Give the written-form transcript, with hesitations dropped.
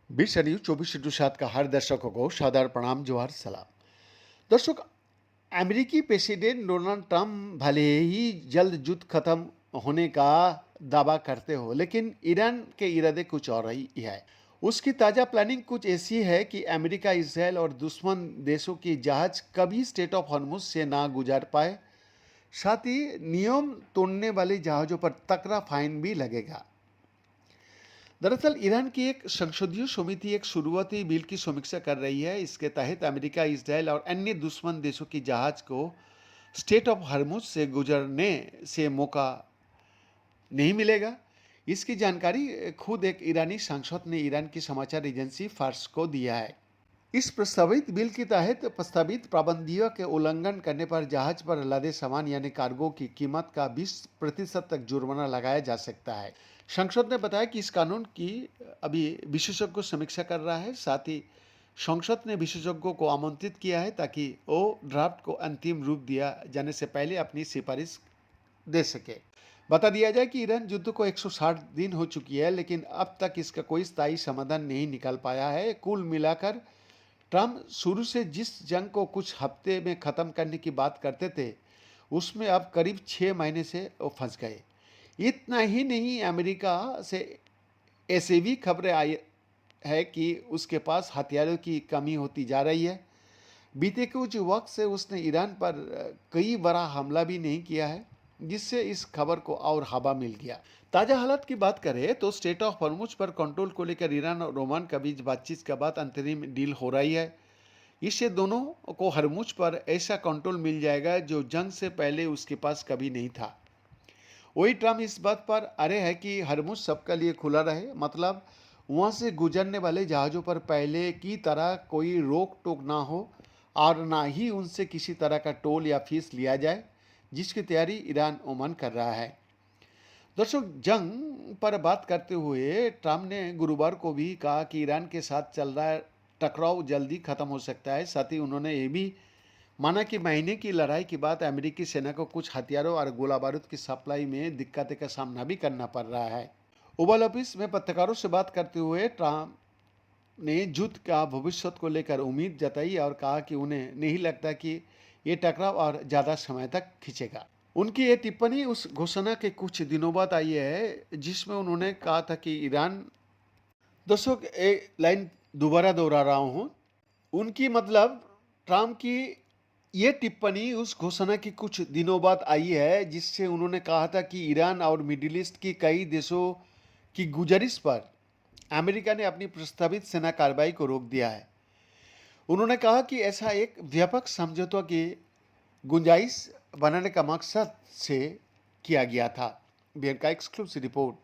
बीस न्यूज 24/7 का हर दर्शकों को सादर प्रणाम, जोहार, सलाम। दर्शक, अमेरिकी प्रेसिडेंट डोनाल्ड ट्रंप भले ही जल्द युद्ध खत्म होने का दावा करते हो, लेकिन ईरान के इरादे कुछ और ही है। उसकी ताज़ा प्लानिंग कुछ ऐसी है कि अमेरिका, इसराइल और दुश्मन देशों की जहाज कभी स्टेट ऑफ हॉर्मुज से ना गुजार पाए। साथ ही नियम तोड़ने वाले जहाज़ों पर तगड़ा फाइन भी लगेगा। दरअसल ईरान की एक संसदीय समिति एक शुरुआती बिल की समीक्षा कर रही है। इसके तहत अमेरिका, इसराइल और अन्य दुश्मन देशों की जहाज को स्टेट ऑफ हर्मुज से गुजरने से मौका नहीं मिलेगा। इसकी जानकारी खुद एक ईरानी सांसद ने ईरान की समाचार एजेंसी फार्स को दिया है। इस प्रस्तावित बिल के तहत प्रस्तावित पाबंदियों के उल्लंघन करने पर जहाज पर लदे सामान यानी कार्गो की कीमत का 20% तक जुर्माना लगाया जा सकता है। संसद ने बताया कि इस कानून की अभी विशेषज्ञ समीक्षा कर रहा है। साथ ही संसद ने विशेषज्ञों को आमंत्रित किया है ताकि वो ड्राफ्ट को अंतिम रूप दिया जाने से पहले अपनी सिफारिश दे सके। बता दिया जाए कि ईरान युद्ध को 160 दिन हो चुकी है, लेकिन अब तक इसका कोई स्थायी समाधान नहीं निकल पाया है। कुल मिलाकर ट्रंप शुरू से जिस जंग को कुछ हफ्ते में ख़त्म करने की बात करते थे, उसमें अब करीब 6 महीने से वो फंस गए। इतना ही नहीं, अमेरिका से ऐसे भी खबरें आई है कि उसके पास हथियारों की कमी होती जा रही है। बीते कुछ वक्त से उसने ईरान पर कई बड़ा हमला भी नहीं किया है, जिससे इस खबर को और हवा मिल गया। ताज़ा हालात की बात करें तो स्टेट ऑफ हॉर्मुज पर कंट्रोल को लेकर ईरान और ओमान के बीच बातचीत के बाद अंतरिम डील हो रही है। इससे दोनों को हॉर्मुज पर ऐसा कंट्रोल मिल जाएगा जो जंग से पहले उसके पास कभी नहीं था। वही ट्रम्प इस बात पर अड़े है कि हॉर्मुज सबके लिए खुला रहे, मतलब वहाँ से गुजरने वाले जहाज़ों पर पहले की तरह कोई रोक टोक ना हो और ना ही उनसे किसी तरह का टोल या फीस लिया जाए, जिसकी तैयारी ईरान ओमान कर रहा है। दर्शक, जंग पर बात करते हुए ट्रम्प ने गुरुवार को भी कहा कि ईरान के साथ चल रहा टकराव जल्दी खत्म हो सकता है। साथ ही उन्होंने ये भी माना कि महीने की लड़ाई के बाद अमेरिकी सेना को कुछ हथियारों और गोला बारूद की सप्लाई में दिक्कतें का सामना भी करना पड़ रहा है। ओवल ऑफिस में पत्रकारों से बात करते हुए ट्रम्प ने युद्ध का भविष्य को लेकर उम्मीद जताई और कहा कि उन्हें नहीं लगता कि ये टकराव और ज़्यादा समय तक खींचेगा। उनकी ये टिप्पणी उस घोषणा के कुछ दिनों बाद आई है जिसमें उन्होंने कहा था कि ईरान। दर्शक, एक लाइन दोबारा दोहरा रहा हूँ। उनकी मतलब ट्रम्प की ये टिप्पणी उस घोषणा की कुछ दिनों बाद आई है जिससे उन्होंने कहा था कि ईरान और मिडिल ईस्ट की कई देशों की गुजारिश पर अमेरिका ने अपनी प्रस्तावित सेना कार्रवाई को रोक दिया है। उन्होंने कहा कि ऐसा एक व्यापक समझौता की गुंजाइश बनाने का मकसद से किया गया था। बिहार का एक्सक्लूसिव रिपोर्ट।